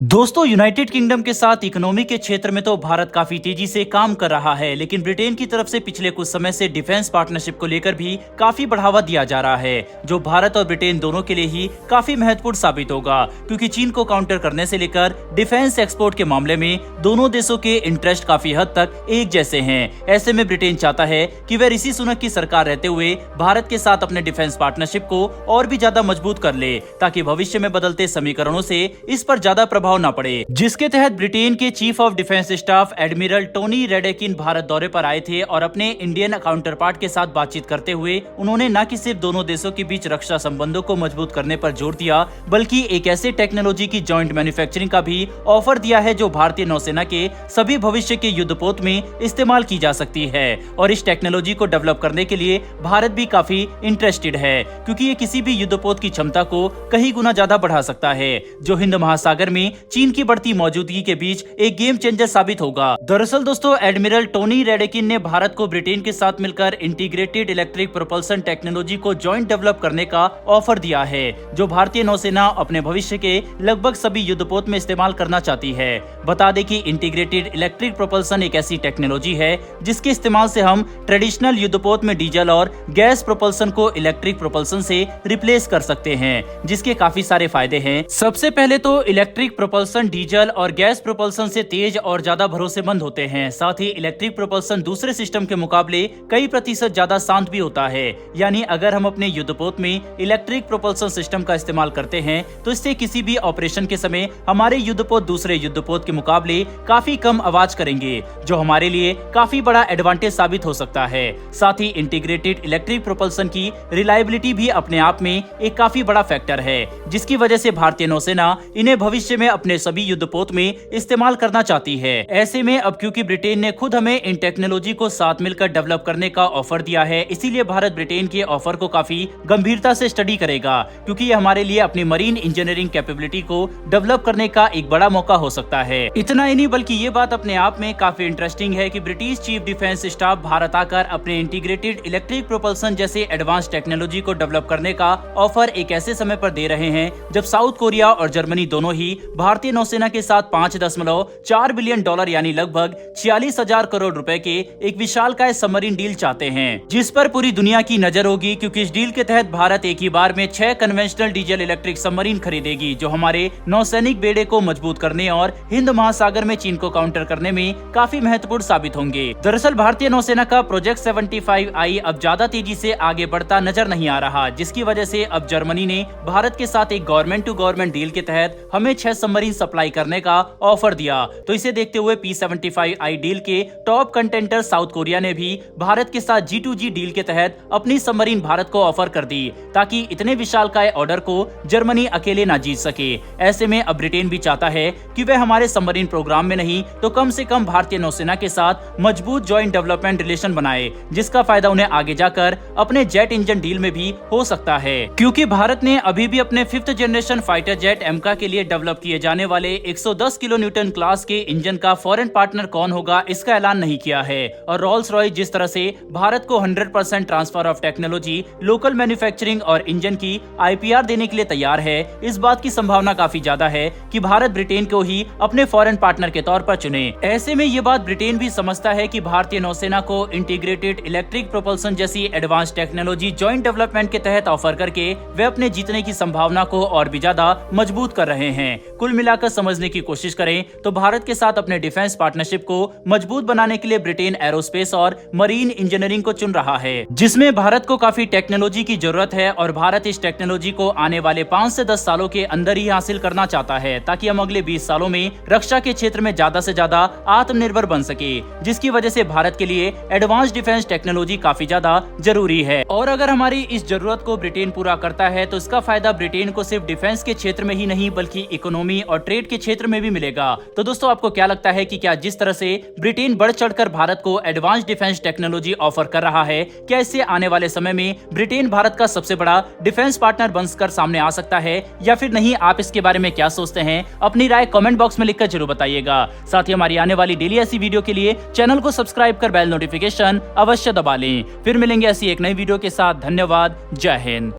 दोस्तों, United kingdom के साथ इकोनॉमी के क्षेत्र में तो भारत काफी तेजी से काम कर रहा है, लेकिन ब्रिटेन की तरफ से पिछले कुछ समय से डिफेंस पार्टनरशिप को लेकर भी काफी बढ़ावा दिया जा रहा है, जो भारत और ब्रिटेन दोनों के लिए ही काफी महत्वपूर्ण साबित होगा, क्योंकि चीन को काउंटर करने से लेकर डिफेंस एक्सपोर्ट के मामले में दोनों देशों के इंटरेस्ट काफी हद तक एक जैसे हैं। ऐसे में ब्रिटेन चाहता है कि वह ऋषि सुनक की सरकार रहते हुए भारत के साथ अपने डिफेंस पार्टनरशिप को और भी ज्यादा मजबूत कर ले, ताकि भविष्य में बदलते समीकरणों से इस पर ज्यादा प्रभाव न पड़े। जिसके तहत ब्रिटेन के chief of defence staff admiral Tony Radakin Bharat दौरे पर आए थे और अपने इंडियन काउंटर पार्ट के साथ बातचीत करते हुए उन्होंने न कि सिर्फ दोनों देशों के बीच रक्षा संबंधों को मजबूत करने पर जोर दिया, बल्कि एक ऐसे टेक्नोलॉजी की जॉइंट मैन्युफैक्चरिंग का भी ऑफर दिया है जो भारतीय नौसेना के सभी भविष्य के युद्धपोत में इस्तेमाल की जा सकती है। और इस टेक्नोलॉजी को डेवलप करने के लिए भारत भी काफी इंटरेस्टेड है, क्योंकि ये किसी भी युद्धपोत की क्षमता को कई गुना ज्यादा बढ़ा सकता है, जो हिंद महासागर में चीन की बढ़ती मौजूदगी के बीच एक गेम चेंजर साबित होगा। दरअसल दोस्तों, एडमिरल टोनी रेडेकिन ने भारत को ब्रिटेन के साथ मिलकर इंटीग्रेटेड इलेक्ट्रिक प्रोपल्सन टेक्नोलॉजी को जॉइंट डेवलप करने का ऑफर दिया है, जो भारतीय नौसेना अपने भविष्य के लगभग सभी युद्धपोत में इस्तेमाल करना चाहती है। बता दें कि इंटीग्रेटेड इलेक्ट्रिक प्रोपल्सन एक ऐसी टेक्नोलॉजी है जिसके इस्तेमाल से हम ट्रेडिशनल युद्धपोत में डीजल और गैस प्रोपल्सन को इलेक्ट्रिक प्रोपल्सन से रिप्लेस कर सकते हैं, जिसके काफी सारे फायदे हैं। सबसे पहले तो इलेक्ट्रिक प्रोपल्सन डीजल और गैस प्रोपल्सन से तेज और ज्यादा भरोसेमंद होते हैं। साथ ही इलेक्ट्रिक प्रोपल्सन दूसरे सिस्टम के मुकाबले कई प्रतिशत ज्यादा शांत भी होता है। यानी अगर हम अपने युद्धपोत में इलेक्ट्रिक प्रोपल्सन सिस्टम का इस्तेमाल करते हैं तो इससे किसी भी ऑपरेशन के समय हमारे युद्धपोत दूसरे युद्धपोत के मुकाबले काफी कम आवाज करेंगे, जो हमारे लिए काफी बड़ा एडवांटेज साबित हो सकता है। साथ ही इंटीग्रेटेड इलेक्ट्रिक प्रोपल्सन की रिलायबिलिटी भी अपने आप में एक काफी बड़ा फैक्टर है, जिसकी वजह से भारतीय नौसेना इन्हें भविष्य में अपने सभी युद्धपोत में इस्तेमाल करना चाहती है। ऐसे में अब क्योंकि ब्रिटेन ने खुद हमें इन टेक्नोलॉजी को साथ मिलकर डेवलप करने का ऑफर दिया है, इसीलिए भारत ब्रिटेन के ऑफर को काफी गंभीरता से स्टडी करेगा, क्योंकि ये हमारे लिए अपनी मरीन इंजीनियरिंग कैपेबिलिटी को डेवलप करने का एक बड़ा मौका हो सकता है। इतना ही नहीं, बल्कि ये बात अपने आप में काफी इंटरेस्टिंग है कि British chief defence staff Bharat आकर अपने इंटीग्रेटेड इलेक्ट्रिक प्रोपल्सन जैसे एडवांस टेक्नोलॉजी को डेवलप करने का ऑफर एक ऐसे समय पर दे रहे हैं जब साउथ कोरिया और जर्मनी दोनों ही भारतीय नौसेना के साथ 5.4 बिलियन डॉलर यानी लगभग 46,000 करोड़ रुपए के एक विशालकाय सबमरीन डील चाहते हैं, जिस पर पूरी दुनिया की नजर होगी, क्योंकि इस डील के तहत भारत एक ही बार में 6 कन्वेंशनल डीजल इलेक्ट्रिक सबमरीन खरीदेगी, जो हमारे नौसैनिक बेड़े को मजबूत करने और हिंद महासागर में चीन को काउंटर करने में काफी महत्वपूर्ण साबित होंगे। दरअसल भारतीय नौसेना का प्रोजेक्ट 75I अब ज्यादा तेजी से आगे बढ़ता नजर नहीं आ रहा, जिसकी वजह से अब जर्मनी ने भारत के साथ एक गवर्नमेंट टू गवर्नमेंट डील के तहत हमें 6 सबमरीन सप्लाई करने का ऑफर दिया। तो इसे देखते हुए P75I डील के टॉप कंटेंटर साउथ कोरिया ने भी भारत के साथ G2G डील के तहत अपनी सबमरीन भारत को ऑफर कर दी, ताकि इतने विशालकाय ऑर्डर को जर्मनी अकेले ना जीत सके। ऐसे में अब ब्रिटेन भी चाहता है कि वह हमारे सबमरीन प्रोग्राम में नहीं तो कम से कम भारतीय नौसेना के साथ मजबूत जॉइंट डेवलपमेंट रिलेशन बनाए, जिसका फायदा उन्हें आगे जाकर अपने जेट इंजन डील में भी हो सकता है, क्योंकि भारत ने अभी भी अपने 5th जनरेशन फाइटर जेट एमका के लिए डेवलप किए जाने वाले 110 किलो न्यूटन क्लास के इंजन का फॉरेन पार्टनर कौन होगा इसका ऐलान नहीं किया है। और रोल्स रॉयस जिस तरह से भारत को 100% transfer of technology, local manufacturing और इंजन की IPR देने के लिए तैयार है, इस बात की संभावना काफी ज्यादा है कि भारत ब्रिटेन को ही अपने फॉरेन पार्टनर के तौर पर चुने। ऐसे में ये बात ब्रिटेन भी समझता है कि भारतीय नौसेना को इंटीग्रेटेड इलेक्ट्रिक प्रोपल्सन जैसी एडवांस टेक्नोलॉजी जॉइंट डेवलपमेंट के तहत ऑफर करके वे अपने जीतने की संभावना को और भी ज्यादा मजबूत कर रहे हैं। कुल मिलाकर समझने की कोशिश करें तो भारत के साथ अपने डिफेंस पार्टनरशिप को मजबूत बनाने के लिए ब्रिटेन एरोस्पेस और मरीन इंजीनियरिंग को चुन रहा है, जिसमें भारत को काफी टेक्नोलॉजी की जरूरत है और भारत इस टेक्नोलॉजी को आने वाले 5 से 10 सालों के अंदर ही हासिल करना चाहता है, ताकि हम अगले 20 सालों में रक्षा के क्षेत्र में ज्यादा से ज्यादा आत्मनिर्भर बन सके, जिसकी वजह से भारत के लिए एडवांस डिफेंस टेक्नोलॉजी काफी ज्यादा जरूरी है। और अगर हमारी इस जरूरत को ब्रिटेन पूरा करता है तो इसका फायदा ब्रिटेन को सिर्फ डिफेंस के क्षेत्र में ही नहीं बल्कि इकोनॉमी और ट्रेड के क्षेत्र में भी मिलेगा। तो दोस्तों, आपको क्या लगता है कि क्या जिस तरह से ब्रिटेन बढ़ चढ़कर भारत को एडवांस डिफेंस टेक्नोलॉजी ऑफर कर रहा है, क्या इससे आने वाले समय में ब्रिटेन भारत का सबसे बड़ा डिफेंस पार्टनर बनकर सामने आ सकता है या फिर नहीं? आप इसके बारे में क्या सोचते हैं? अपनी राय कमेंट बॉक्स में लिखकर जरूर बताइएगा। साथ ही हमारी आने वाली डेली ऐसी वीडियो के लिए चैनल को सब्सक्राइब कर बेल नोटिफिकेशन अवश्य दबा लें। फिर मिलेंगे ऐसी एक नई वीडियो के साथ। धन्यवाद। जय हिंद।